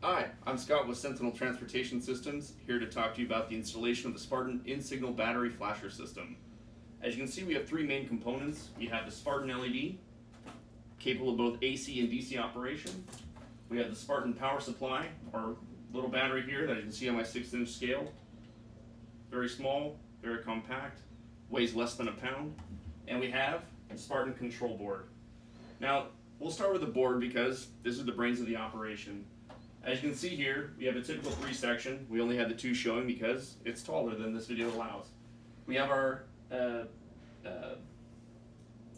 Hi, I'm Scott with Sentinel Transportation Systems, here to talk to you about the installation of the Spartan in-signal battery flasher system. As you can see, we have three main components. We have the Spartan LED, capable of both AC and DC operation. We have the Spartan power supply, our little battery here that you can see on my 6-inch scale. Very small, very compact, weighs less than a pound. And we have the Spartan control board. Now, we'll start with the board because this is the brains of the operation. As you can see here, we have a typical 3-section. We only have the 2 showing because it's taller than this video allows. We have our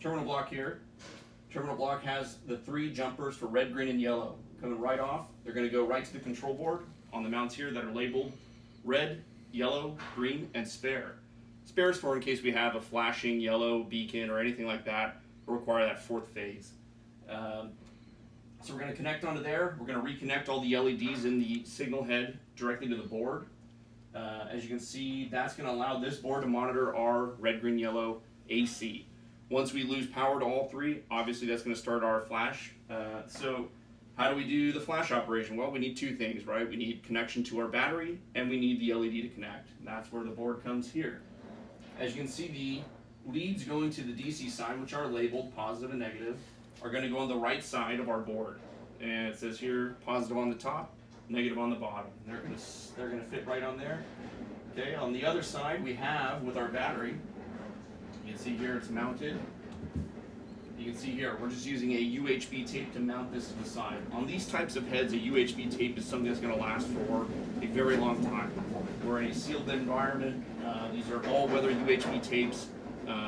terminal block here. Terminal block has the 3 jumpers for red, green, and yellow. Coming right off, they're going to go right to the control board on the mounts here that are labeled red, yellow, green, and spare. Spare is for in case we have a flashing yellow beacon or anything like that. We'll require that 4th phase. So we're going to connect onto there. We're going to reconnect all the LEDs in the signal head directly to the board. As you can see, that's going to allow this board to monitor our red, green, yellow AC. Once we lose power to all 3, obviously that's going to start our flash. So how do we do the flash operation? Well, we need 2 things, right? We need connection to our battery, and we need the LED to connect. And that's where the board comes here. As you can see, the leads going to the DC side, which are labeled positive and negative, are going to go on the right side of our board, and it says here positive on the top, negative on the bottom. They're going to fit right on there. Okay, on the other side we have with our battery. You can see here it's mounted. You can see here we're just using a UHB tape to mount this to the side. On these types of heads, a UHB tape is something that's going to last for a very long time. We're in a sealed environment. These are all weather UHB tapes,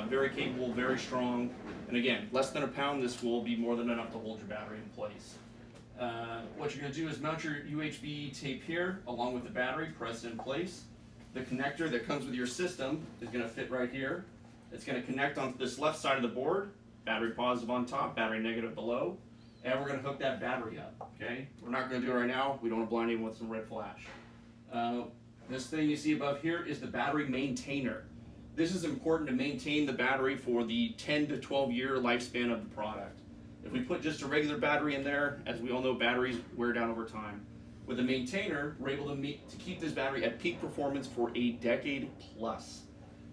very capable, very strong. And again, less than a pound, this will be more than enough to hold your battery in place. What you're going to do is mount your UHB tape here along with the battery, press it in place. The connector that comes with your system is going to fit right here. It's going to connect onto this left side of the board, battery positive on top, battery negative below, and we're going to hook that battery up. Okay? We're not going to do it right now. We don't want to blind anyone with some red flash. This thing you see above here is the battery maintainer. This is important to maintain the battery for the 10 to 12 year lifespan of the product. If we put just a regular battery in there, as we all know, batteries wear down over time. With a maintainer, we're able to keep this battery at peak performance for a decade plus.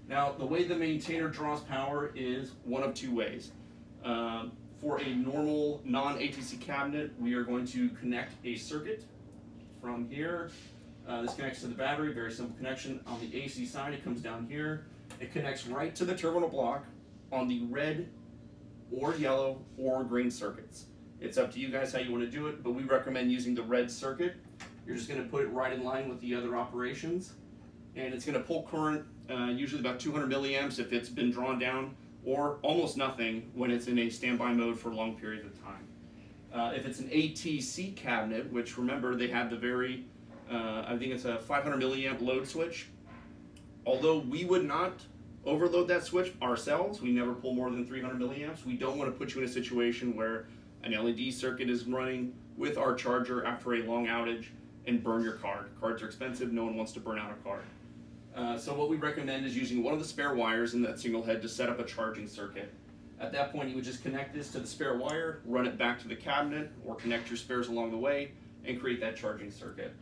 Now, the way the maintainer draws power is one of 2 ways. For a normal non-ATC cabinet, we are going to connect a circuit from here. This connects to the battery, very simple connection. On the AC side, it comes down here. It connects right to the terminal block on the red or yellow or green circuits. It's up to you guys how you want to do it, but we recommend using the red circuit. You're just going to put it right in line with the other operations, and it's going to pull current, usually about 200 milliamps if it's been drawn down, or almost nothing when it's in a standby mode for long periods of time. If it's an ATC cabinet, which remember they have the very, I think it's a 500 milliamp load switch. Although we would not overload that switch ourselves, we never pull more than 300 milliamps. We don't want to put you in a situation where an LED circuit is running with our charger after a long outage and burn your card. Cards are expensive, no one wants to burn out a card. So what we recommend is using one of the spare wires in that single head to set up a charging circuit. At that point, you would just connect this to the spare wire, run it back to the cabinet, or connect your spares along the way, and create that charging circuit.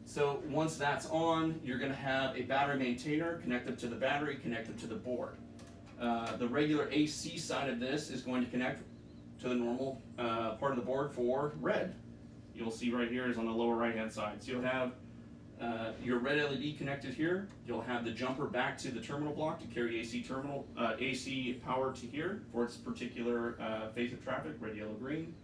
So once that's on, you're going to have a battery maintainer connected to the battery, connected to the board. The regular AC side of this is going to connect to the normal part of the board for red. You'll see right here is on the lower right hand side. So you'll have your red LED connected here. You'll have the jumper back to the terminal block to carry AC power to here for its particular phase of traffic, red, yellow, green.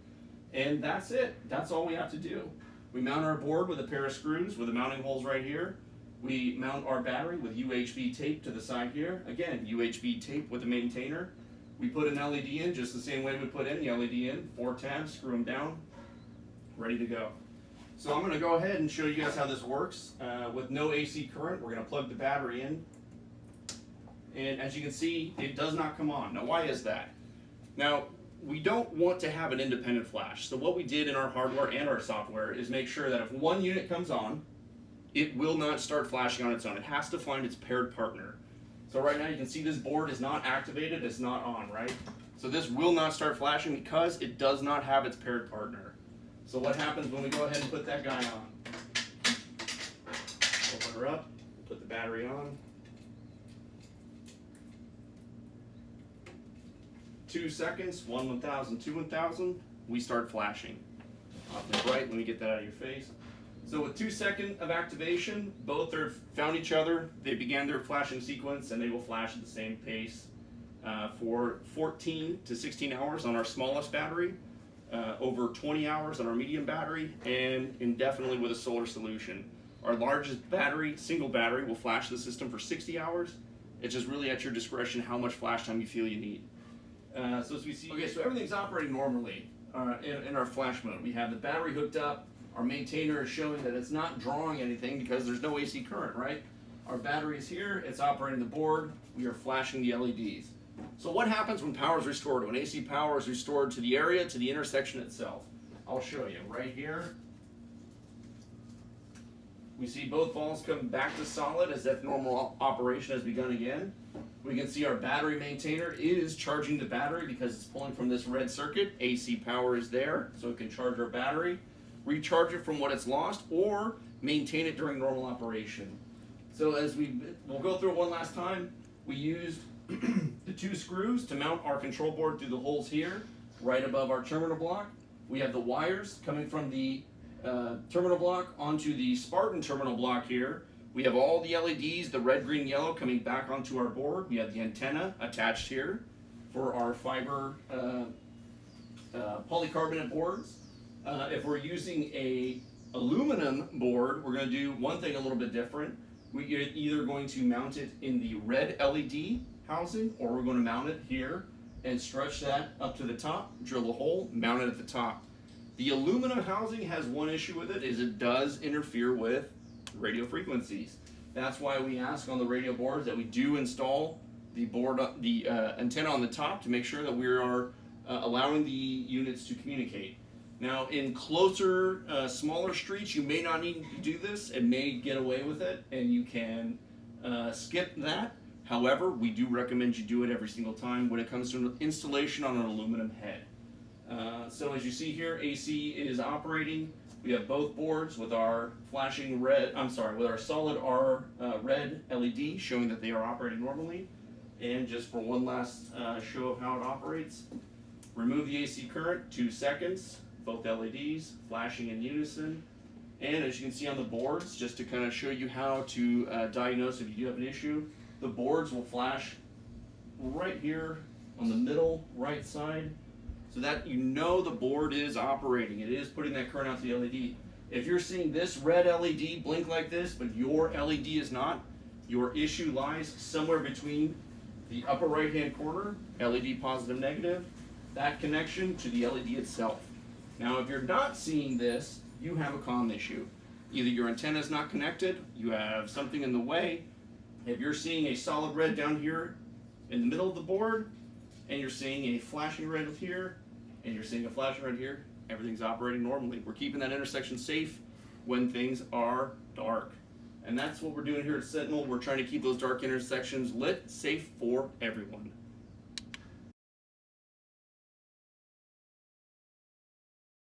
And that's it. That's all we have to do. We mount our board with a pair of screws with the mounting holes right here. We mount our battery with UHB tape to the side here. Again, UHB tape with the maintainer. We put an LED in just the same way we put any LED in. 4 tabs, screw them down, ready to go. So I'm going to go ahead and show you guys how this works. With no AC current, we're going to plug the battery in. And as you can see, it does not come on. Now, why is that? Now, we don't want to have an independent flash. So what we did in our hardware and our software is make sure that if one unit comes on, it will not start flashing on its own. It has to find its paired partner. So right now you can see this board is not activated, it's not on, right? So this will not start flashing because it does not have its paired partner. So what happens when we go ahead and put that guy on? Open her up, put the battery on. 2 seconds, 1 1000, 2 1000, we start flashing. Awfully bright, let me get that out of your face. So with 2 seconds of activation, both are found each other, they began their flashing sequence, and they will flash at the same pace for 14 to 16 hours on our smallest battery, over 20 hours on our medium battery, and indefinitely with a solar solution. Our largest battery, single battery, will flash the system for 60 hours. It's just really at your discretion how much flash time you feel you need. So as we see, okay, so everything's operating normally in our flash mode. We have the battery hooked up. Our maintainer is showing that it's not drawing anything because there's no AC current, right? Our battery is here. It's operating the board. We are flashing the LEDs. So what happens when power is restored? When AC power is restored to the area, to the intersection itself? I'll show you right here. We see both balls come back to solid as if normal operation has begun again. We can see our battery maintainer is charging the battery because it's pulling from this red circuit. AC power is there, so it can charge our battery, recharge it from what it's lost, or maintain it during normal operation. So as we'll go through it one last time, we used the 2 screws to mount our control board through the holes here, right above our terminal block. We have the wires coming from the terminal block onto the Spartan terminal block here. We have all the LEDs, the red, green, yellow, coming back onto our board. We have the antenna attached here for our fiber polycarbonate boards. If we're using a aluminum board, we're going to do one thing a little bit different. We're either going to mount it in the red LED housing, or we're going to mount it here and stretch that up to the top, drill a hole, mount it at the top. The aluminum housing has one issue with it, is it does interfere with radio frequencies. That's why we ask on the radio boards that we do install the antenna on the top to make sure that we are allowing the units to communicate. Now, in closer, smaller streets, you may not need to do this and may get away with it, and you can skip that. However, we do recommend you do it every single time when it comes to installation on an aluminum head. So as you see here, AC is operating. We have both boards with our flashing red, with our solid R red LED showing that they are operating normally. And just for one last show of how it operates, remove the AC current, 2 seconds, both LEDs flashing in unison. And as you can see on the boards, just to kind of show you how to diagnose if you do have an issue, the boards will flash right here on the middle right side, so that you know the board is operating. It is putting that current out to the LED. If you're seeing this red LED blink like this, but your LED is not, your issue lies somewhere between the upper right-hand corner, LED positive, negative, that connection to the LED itself. Now, if you're not seeing this, you have a comm issue. Either your antenna is not connected, you have something in the way. If you're seeing a solid red down here in the middle of the board, and you're seeing a flashing red here, and you're seeing a flashing red here, everything's operating normally. We're keeping that intersection safe when things are dark. And that's what we're doing here at Sentinel. We're trying to keep those dark intersections lit, safe for everyone.